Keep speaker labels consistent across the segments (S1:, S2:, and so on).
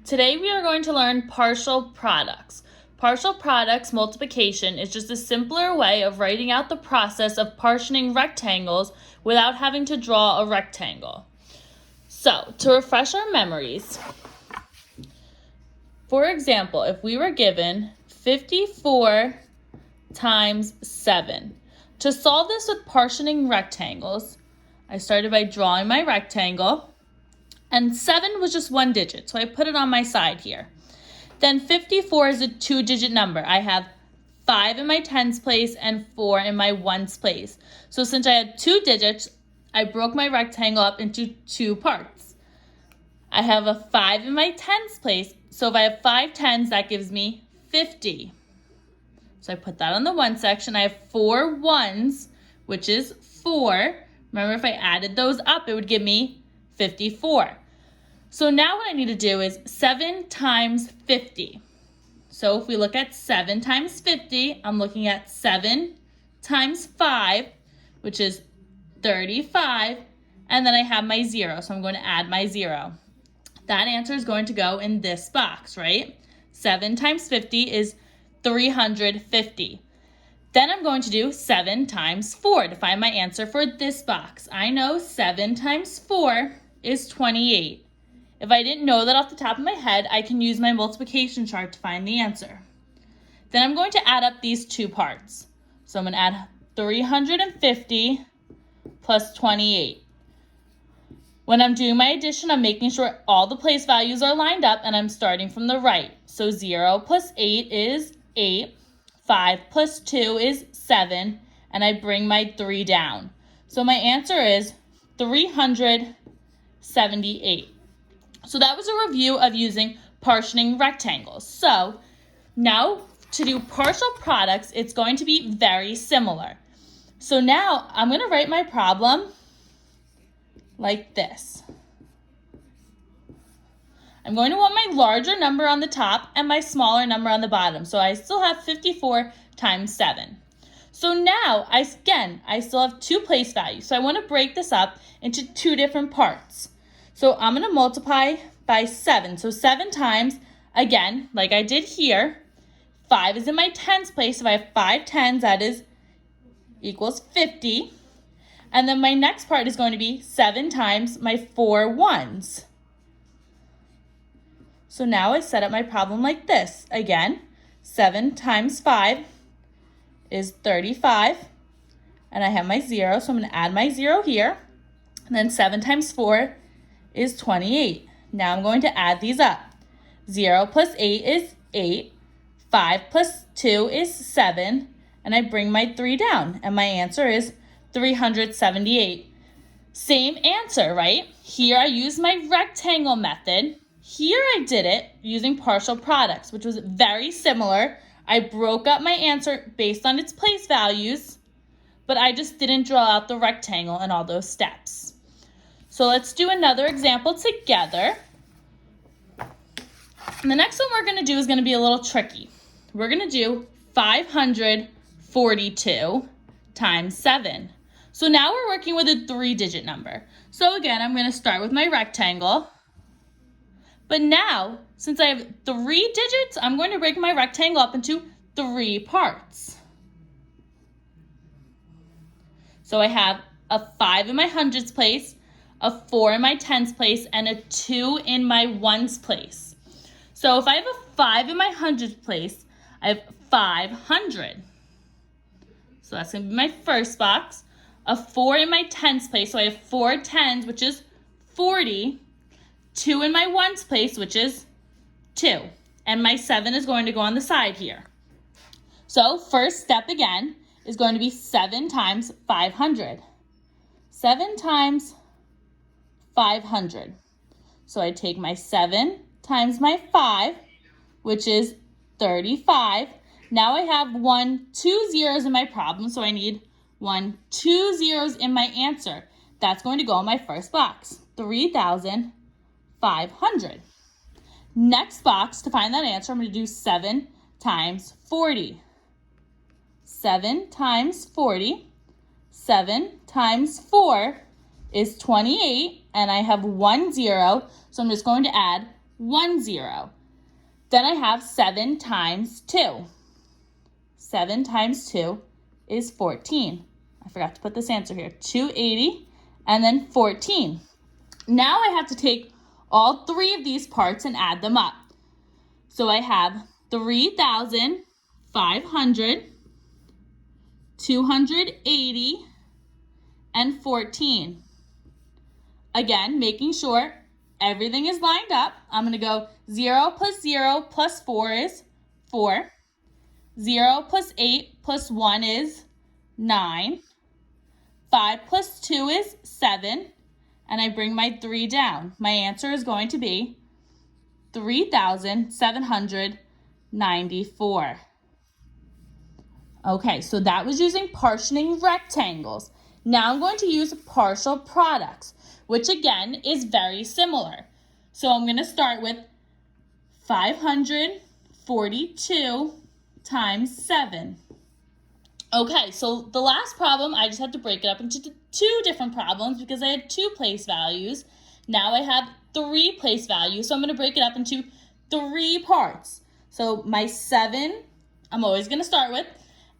S1: Today we are going to learn partial products. Partial products multiplication is just a simpler way of writing out the process of partitioning rectangles without having to draw a rectangle. So, to refresh our memories, for example, if we were given 54 times 7, to solve this with partitioning rectangles, I started by drawing my rectangle. And 7 was just one digit, so I put it on my side here. Then 54 is a 2-digit number. I have 5 in my tens place and 4 in my ones place. So since I had 2 digits, I broke my rectangle up into 2 parts. I have a 5 in my tens place, so if I have 5 tens, that gives me 50. So I put that on the 1 section. I have 4 ones, which is 4. Remember, if I added those up, it would give me 54. So now what I need to do is 7 times 50. So if we look at 7 times 50, I'm looking at 7 times 5, which is 35, and then I have my 0, so I'm going to add my 0. That answer is going to go in this box, right? 7 times 50 is 350. Then I'm going to do 7 times 4 to find my answer for this box. I know 7 times 4 is 28. If I didn't know that off the top of my head, I can use my multiplication chart to find the answer. Then I'm going to add up these 2 parts. So I'm going to add 350 plus 28. When I'm doing my addition, I'm making sure all the place values are lined up and I'm starting from the right. So 0 plus 8 is 8, 5 plus 2 is 7, and I bring my 3 down. So my answer is 378. So that was a review of using partitioning rectangles. So now to do partial products, it's going to be very similar. So now I'm going to write my problem like this. I'm going to want my larger number on the top and my smaller number on the bottom. So I still have 54 times 7. So now, I still have 2 place values. So I want to break this up into 2 different parts. So I'm going to multiply by 7. So 7 times, again, like I did here, 5 is in my tens place. If I have 5 tens, that is equals 50. And then my next part is going to be 7 times my 4 ones. So now I set up my problem like this. Again, 7 times 5 is 35. And I have my 0, so I'm going to add my 0 here. And then 7 times 4 is 28. Now I'm going to add these up. 0 plus 8 is 8. 5 plus 2 is 7. And I bring my 3 down. And my answer is 378. Same answer, right? Here I used my rectangle method. Here I did it using partial products, which was very similar. I broke up my answer based on its place values, but I just didn't draw out the rectangle in all those steps. So let's do another example together. And the next one we're going to do is going to be a little tricky. We're going to do 542 times 7. So now we're working with a 3-digit number. So again, I'm going to start with my rectangle. But now, since I have 3 digits, I'm going to break my rectangle up into 3 parts. So I have a 5 in my hundreds place, a 4 in my tens place, and a 2 in my ones place. So if I have a 5 in my hundreds place, I have 500. So that's going to be my first box. A 4 in my tens place, so I have 4 tens, which is 40. 2 in my ones place, which is 2. And my 7 is going to go on the side here. So first step again is going to be 7 times 500. 7 times 500. So I take my 7 times my 5, which is 35. Now I have 2 zeros in my problem, so I need 2 zeros in my answer. That's going to go in my first box, 3,500. Next box, to find that answer, I'm going to do 7 times 40. 7 times 40. 7 times 4 is 28, and I have 1 0, so I'm just going to add 1 0. Then I have 7 times 2. 7 times 2 is 14. I forgot to put this answer here. 280 and then 14. Now I have to take all three of these parts and add them up. So I have 3,500, 280, and 14. Again, making sure everything is lined up. I'm going to go 0 plus 0 plus 4 is 4. 0 plus 8 plus 1 is 9. 5 plus 2 is 7. And I bring my 3 down. My answer is going to be 3,794. Okay, so that was using partitioning rectangles. Now I'm going to use partial products, which again is very similar. So I'm going to start with 542 times 7. Okay, so the last problem, I just had to break it up into two different problems because I had 2 place values. Now I have 3 place values, so I'm going to break it up into 3 parts. So my 7, I'm always going to start with,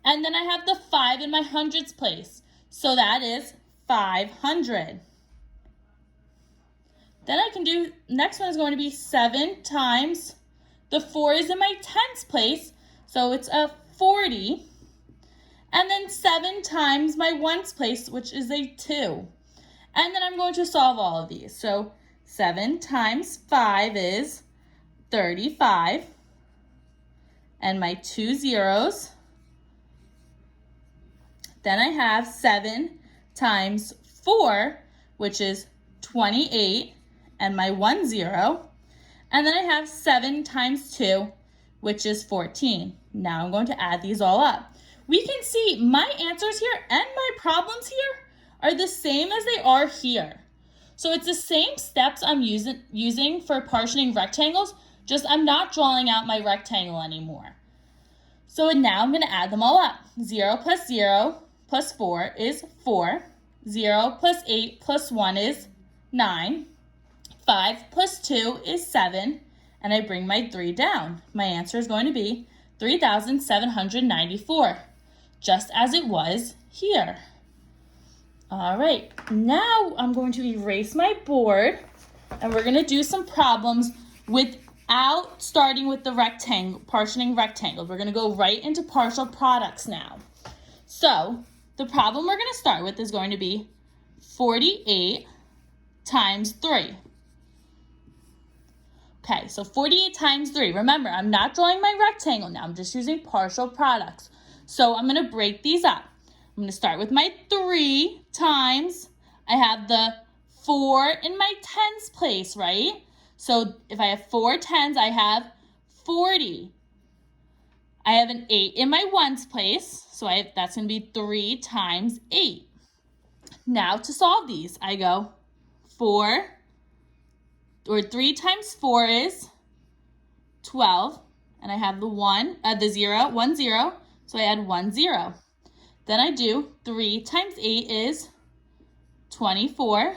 S1: and then I have the 5 in my hundreds place. So that is 500. Then I can do, next one is going to be 7 times, the 4 is in my tens place, so it's a 40. And then 7 times my ones place, which is a 2. And then I'm going to solve all of these. So 7 times 5 is 35. And my 2 zeros. Then I have 7 times 4, which is 28, and my 1 0. And then I have 7 times 2, which is 14. Now I'm going to add these all up. We can see my answers here and my problems here are the same as they are here. So it's the same steps I'm using for partitioning rectangles, just I'm not drawing out my rectangle anymore. So now I'm going to add them all up. 0 plus 0 plus 4 is 4. 0 plus 8 plus 1 is 9. 5 plus 2 is 7. And I bring my 3 down. My answer is going to be 3,794, just as it was here. All right, now I'm going to erase my board, and we're going to do some problems without starting with the rectangle, partitioning rectangles. We're going to go right into partial products now. So the problem we're going to start with is going to be 48 times 3. Okay, so 48 times 3. Remember, I'm not drawing my rectangle now. I'm just using partial products. So I'm going to break these up. I'm going to start with my 3 times. I have the 4 in my tens place, right? So if I have 4 tens, I have 40. I have an 8 in my ones place, so that's going to be 3 times 8. Now to solve these, I go 3 times 4 is 12, and I have the 1 0, so I add 1 0. Then I do 3 times 8 is 24,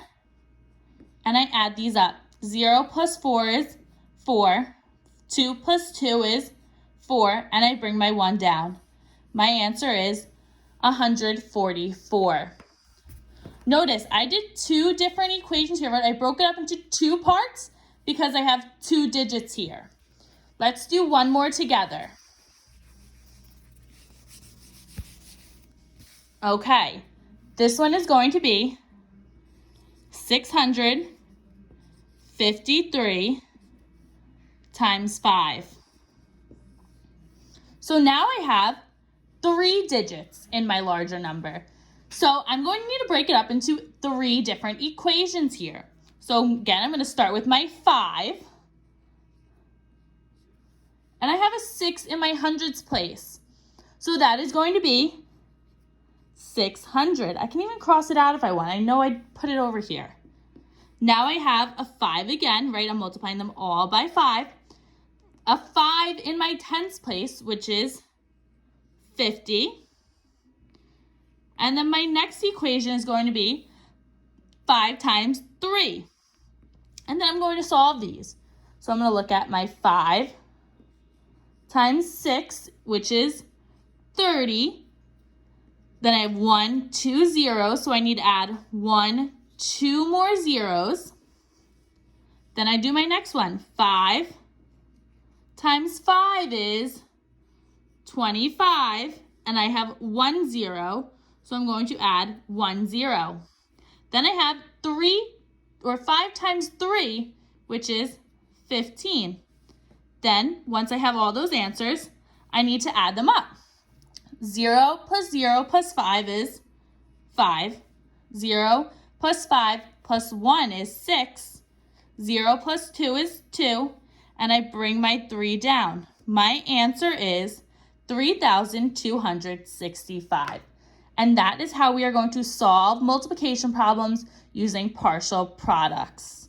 S1: and I add these up. 0 plus 4 is 4, 2 plus 2 is 4, and I bring my 1 down. My answer is 144. Notice I did 2 different equations here, but I broke it up into 2 parts because I have 2 digits here. Let's do one more together. Okay, this one is going to be 653 times 5. So now I have 3 digits in my larger number. So I'm going to need to break it up into 3 different equations here. So again, I'm going to start with my 5. And I have a 6 in my hundreds place. So that is going to be 600. I can even cross it out if I want. I know I'd put it over here. Now I have a 5 again, right? I'm multiplying them all by 5. A 5 in my tens place, which is 50. And then my next equation is going to be 5 times 3. And then I'm going to solve these. So I'm going to look at my 5 times 6, which is 30. Then I have 1, 2 zeros, so I need to add 1, 2 more zeros. Then I do my next one. 5 times 5 is 25, and I have 1 0, so I'm going to add 1 0. Then I have 5 times 3, which is 15. Then, once I have all those answers, I need to add them up. 0 plus 0 plus 5 is 5. 0 plus 5 plus 1 is 6. 0 plus 2 is 2. And I bring my 3 down. My answer is 3,265. And that is how we are going to solve multiplication problems using partial products.